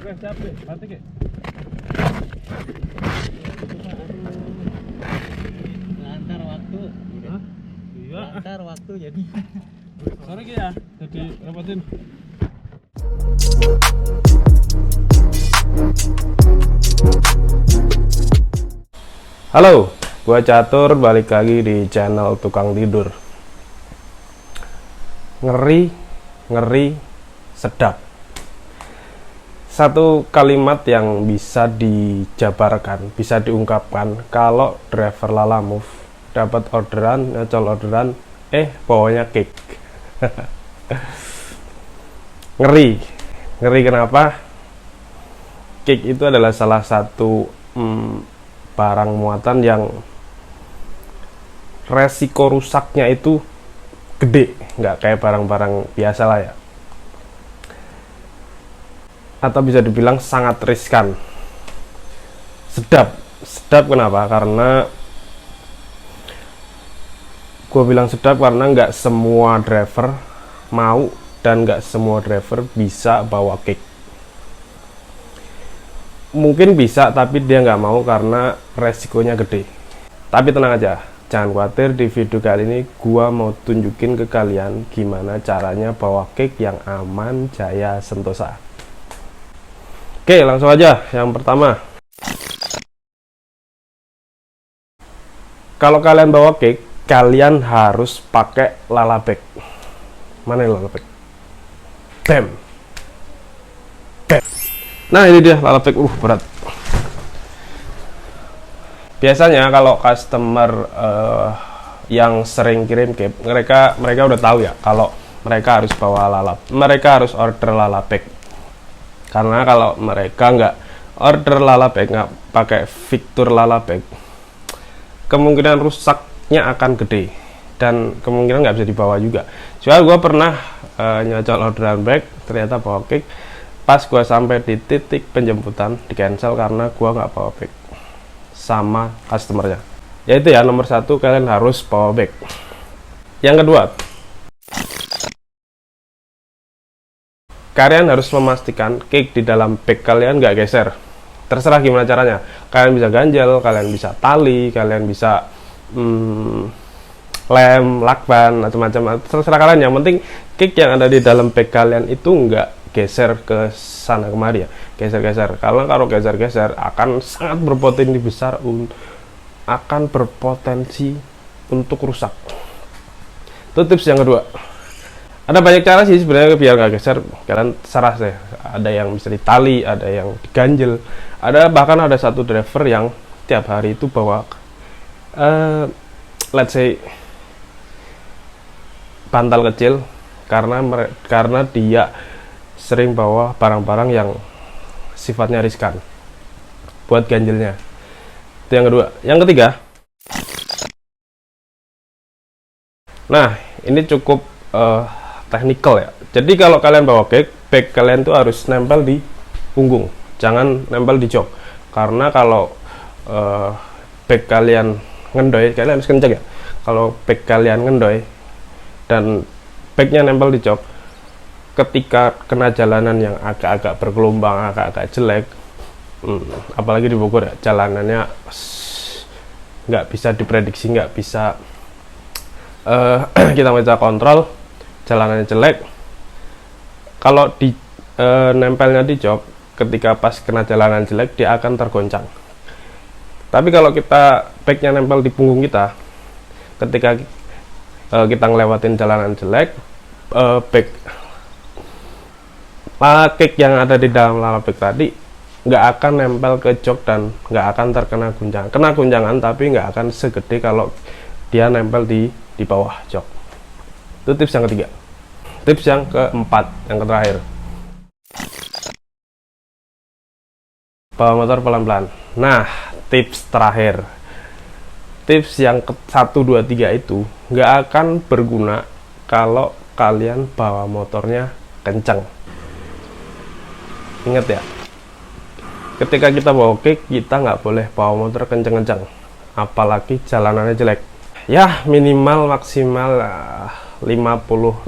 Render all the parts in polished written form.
Oke, siap deh. Mati ke. Lantar waktu. Hah? Iya. Lantar waktu jadi. Sorry Ki ya, jadi repotin. Halo, gua Catur, balik lagi di channel Tukang Tidur. Ngeri, sedap. Satu kalimat yang bisa dijabarkan, bisa diungkapkan kalau driver Lala Move dapat orderan, nyocol orderan, bawanya cake. Ngeri kenapa? Cake itu adalah salah satu barang muatan yang resiko rusaknya itu gede, nggak kayak barang-barang biasa lah ya, atau bisa dibilang sangat riskan. Sedap kenapa? Karena gue bilang sedap karena nggak semua driver mau dan nggak semua driver bisa bawa cake. Mungkin bisa, tapi dia nggak mau karena resikonya gede. Tapi tenang aja, jangan khawatir, di video kali ini gua mau tunjukin ke kalian gimana caranya bawa cake yang aman, jaya, sentosa. Oke, langsung aja. Yang pertama, kalau kalian bawa cake, kalian harus pakai Lala bag. Mana Lala bag? Bam. Nah, ini dia Lala bag. Berat. Biasanya kalau customer yang sering kirim cake, mereka udah tahu ya kalau mereka harus bawa Lala. Mereka harus order Lala bag. Karena kalau mereka nggak order Lala bag, nggak pakai fitur Lala bag, kemungkinan rusaknya akan gede dan kemungkinan nggak bisa dibawa juga. Soalnya gue pernah nyocol orderan bag, ternyata bawa cake, pas gue sampai di titik penjemputan di cancel karena gue nggak bawa bag sama customernya. Yaitu ya, nomor satu, kalian harus bawa bag. Yang kedua, kalian harus memastikan cake di dalam bag kalian nggak geser. Terserah gimana caranya. Kalian bisa ganjel, kalian bisa tali, kalian bisa lem, lakban, macam-macam. Terserah kalian. Yang penting cake yang ada di dalam bag kalian itu nggak geser ke sana kemari ya. Geser-geser. Karena kalau geser-geser akan sangat berpotensi untuk rusak. Itu tips yang kedua. Ada banyak cara sih sebenarnya biar nggak geser, kalian serah saya. Ada yang bisa ditali, ada yang diganjel, bahkan ada satu driver yang tiap hari itu bawa let's say bantal kecil karena dia sering bawa barang-barang yang sifatnya riskan buat ganjelnya. Itu yang kedua. Yang ketiga, nah ini cukup technical ya. Jadi kalau kalian bawa cake, bag kalian tuh harus nempel di punggung, jangan nempel di jok. Karena kalau bag kalian ngendoy, kalian harus kenceng ya. Kalau bag kalian ngendoy dan bagnya nempel di jok, ketika kena jalanan yang agak-agak bergelombang, agak-agak jelek, apalagi di Bogor ya, jalanannya nggak bisa diprediksi, nggak bisa kita bisa kontrol, jalanannya jelek. Kalau di nempelnya di jok, ketika pas kena jalanan jelek dia akan tergoncang. Tapi kalau kita bagnya nempel di punggung kita, ketika kita ngelewatin jalanan jelek, cake yang ada di dalam Lala bag tadi nggak akan nempel ke jok dan nggak akan terkena guncangan. Kena guncangan tapi nggak akan segede kalau dia nempel di bawah jok. Itu tips yang ketiga. Tips yang keempat, yang terakhir, bawa motor pelan-pelan. Nah, tips terakhir, tips yang ke 1, 2, 3 itu nggak akan berguna kalau kalian bawa motornya kencang. Ingat ya, ketika kita bawa cake, kita nggak boleh bawa motor kencang-kencang, apalagi jalanannya jelek. Ya minimal maksimal 50-60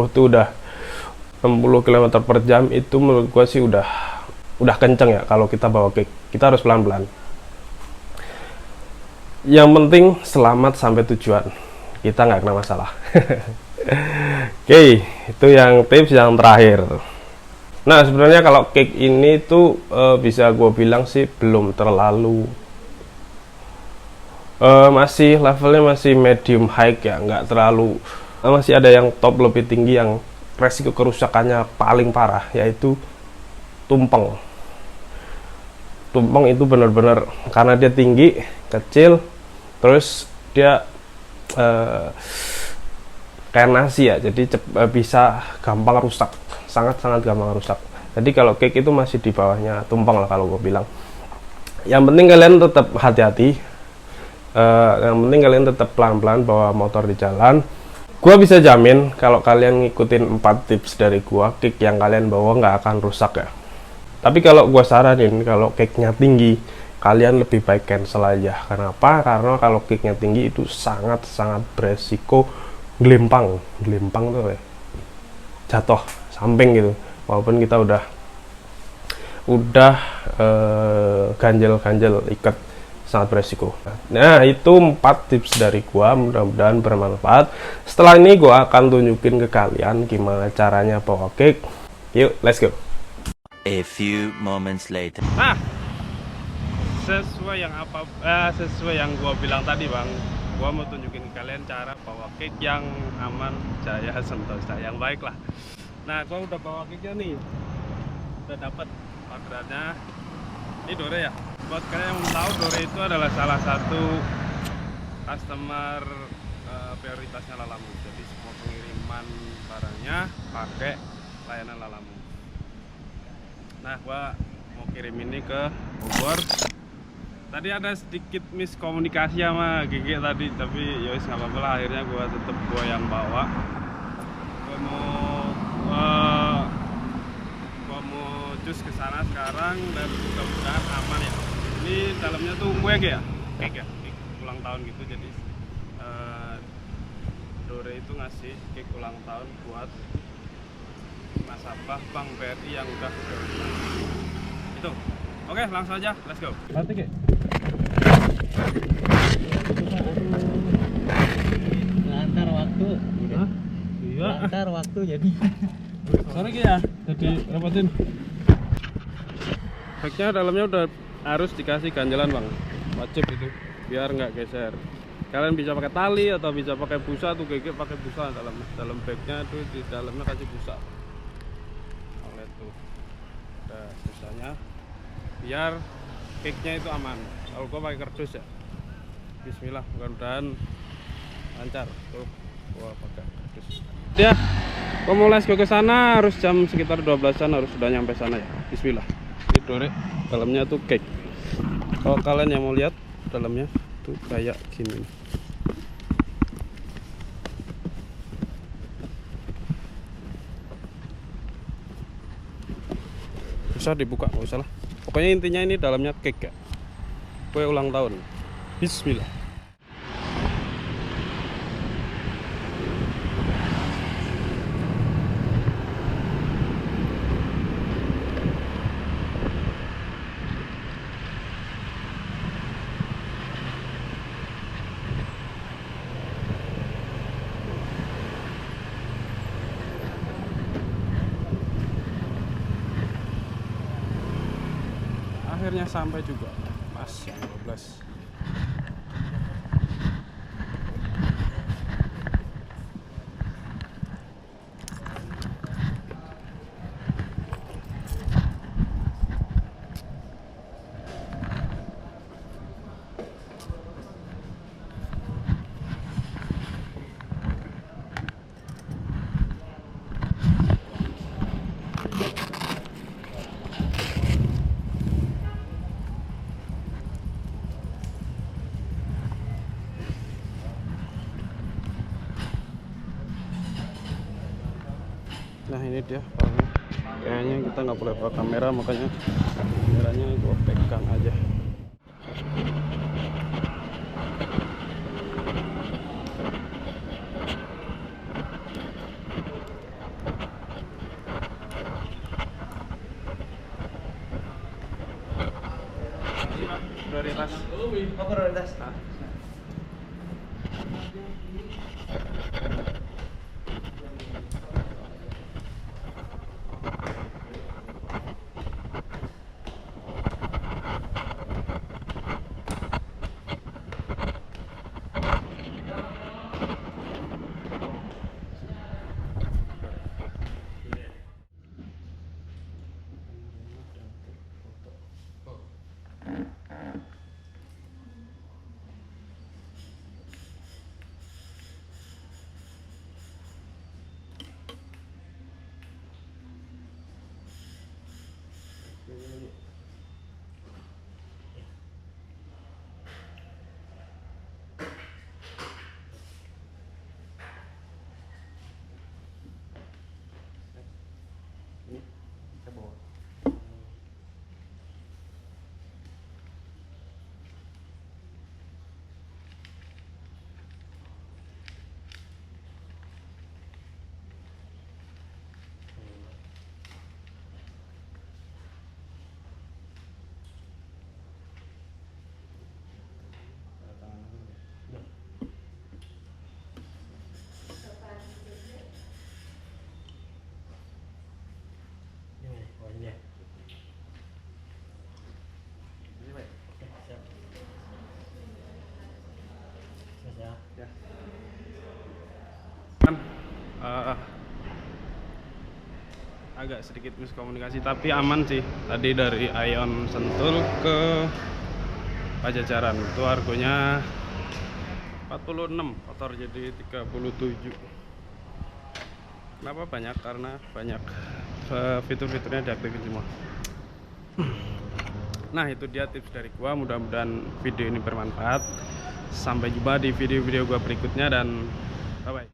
itu udah 60 km per jam, itu menurut gua sih udah udah kenceng ya kalau kita bawa cake. Kita harus pelan-pelan. Yang penting selamat sampai tujuan, kita nggak kena masalah. Oke, itu yang tips yang terakhir. Nah sebenarnya kalau cake ini tuh bisa gue bilang sih belum terlalu masih levelnya masih medium high ya, nggak terlalu masih ada yang top lebih tinggi yang resiko kerusakannya paling parah, yaitu tumpeng. Tumpeng itu benar-benar karena dia tinggi, kecil, terus dia kayak nasi ya, jadi bisa gampang rusak, sangat-sangat gampang rusak. Jadi kalau cake itu masih di bawahnya tumpeng lah kalau gue bilang. Yang penting kalian tetap hati-hati, yang penting kalian tetap pelan-pelan bawa motor di jalan. Gua bisa jamin kalau kalian ngikutin 4 tips dari gua, cake yang kalian bawa nggak akan rusak ya. Tapi kalau gua saranin, kalau cake-nya tinggi, kalian lebih baik cancel aja. Kenapa? Karena kalau cake-nya tinggi itu sangat-sangat beresiko gelempang tuh ya, jatuh samping gitu. Walaupun kita udah ganjel ikat, sangat beresiko. Nah itu 4 tips dari gua, mudah-mudahan bermanfaat. Setelah ini gua akan tunjukin ke kalian gimana caranya bawa cake. Yuk, let's go. A few moments later. Nah, sesuai yang gua bilang tadi bang, gua mau tunjukin ke kalian cara bawa cake yang aman, jaya, sentosa, yang baik lah. Nah gua udah bawa cake-nya nih, udah dapat orderannya. Ini Dore ya. Buat kalian yang belum tahu, Dore itu adalah salah satu customer prioritasnya Lalamove. Jadi semua pengiriman barangnya pakai layanan Lalamove. Nah, gua mau kirim ini ke Bogor. Tadi ada sedikit miskomunikasi sama Gigi tadi, tapi yowis nggak apa-apa lah. Akhirnya gua yang bawa. Gua mau cus ke sana sekarang dan mudah-mudahan aman ya. Ini dalamnya tuh kue ya, cake ulang tahun gitu. Jadi Dore itu ngasih cake ulang tahun buat nasabah Bank BRI yang udah itu. Oke, langsung aja, let's go. Nanti ke Ngantar waktu. Hah? Iya. Ngantar waktu jadi. Sorry ya, jadi repotin. Cake-nya dalamnya udah harus dikasih ganjelan bang, wajib itu biar nggak geser. Kalian bisa pakai tali atau bisa pakai busa tuh, Gigi pakai busa dalam bagnya tuh, di dalamnya kasih busa. Lihat tuh, ada busanya biar cake-nya itu aman. Kalau gua pakai kardus ya. Bismillah, mudah-mudahan lancar. Tuh gua pakai kardus. Ya, gua mau les ke sana harus jam sekitar 12-an harus sudah nyampe sana ya. Bismillah. Ini Dore, dalamnya tuh cake. Kalau kalian yang mau lihat dalamnya tuh kayak gini. Bisa dibuka, nggak usah lah. Pokoknya intinya ini dalamnya cake ya, kue ulang tahun. Bismillah. Akhirnya sampai juga, pas jam 12. Nah ini dia barangnya. Kayaknya kita nggak boleh bawa kamera, makanya kameranya gua pegang aja. prioritas. Oh, prioritas. Nah. Agak sedikit miskomunikasi tapi aman sih. Tadi dari Aeon Sentul ke Pajajaran itu harganya 46, kotor jadi 37. Kenapa banyak? Karena banyak fitur-fiturnya diaktifin semua. Nah, itu dia tips dari gua. Mudah-mudahan video ini bermanfaat. Sampai jumpa di video-video gua berikutnya dan bye bye.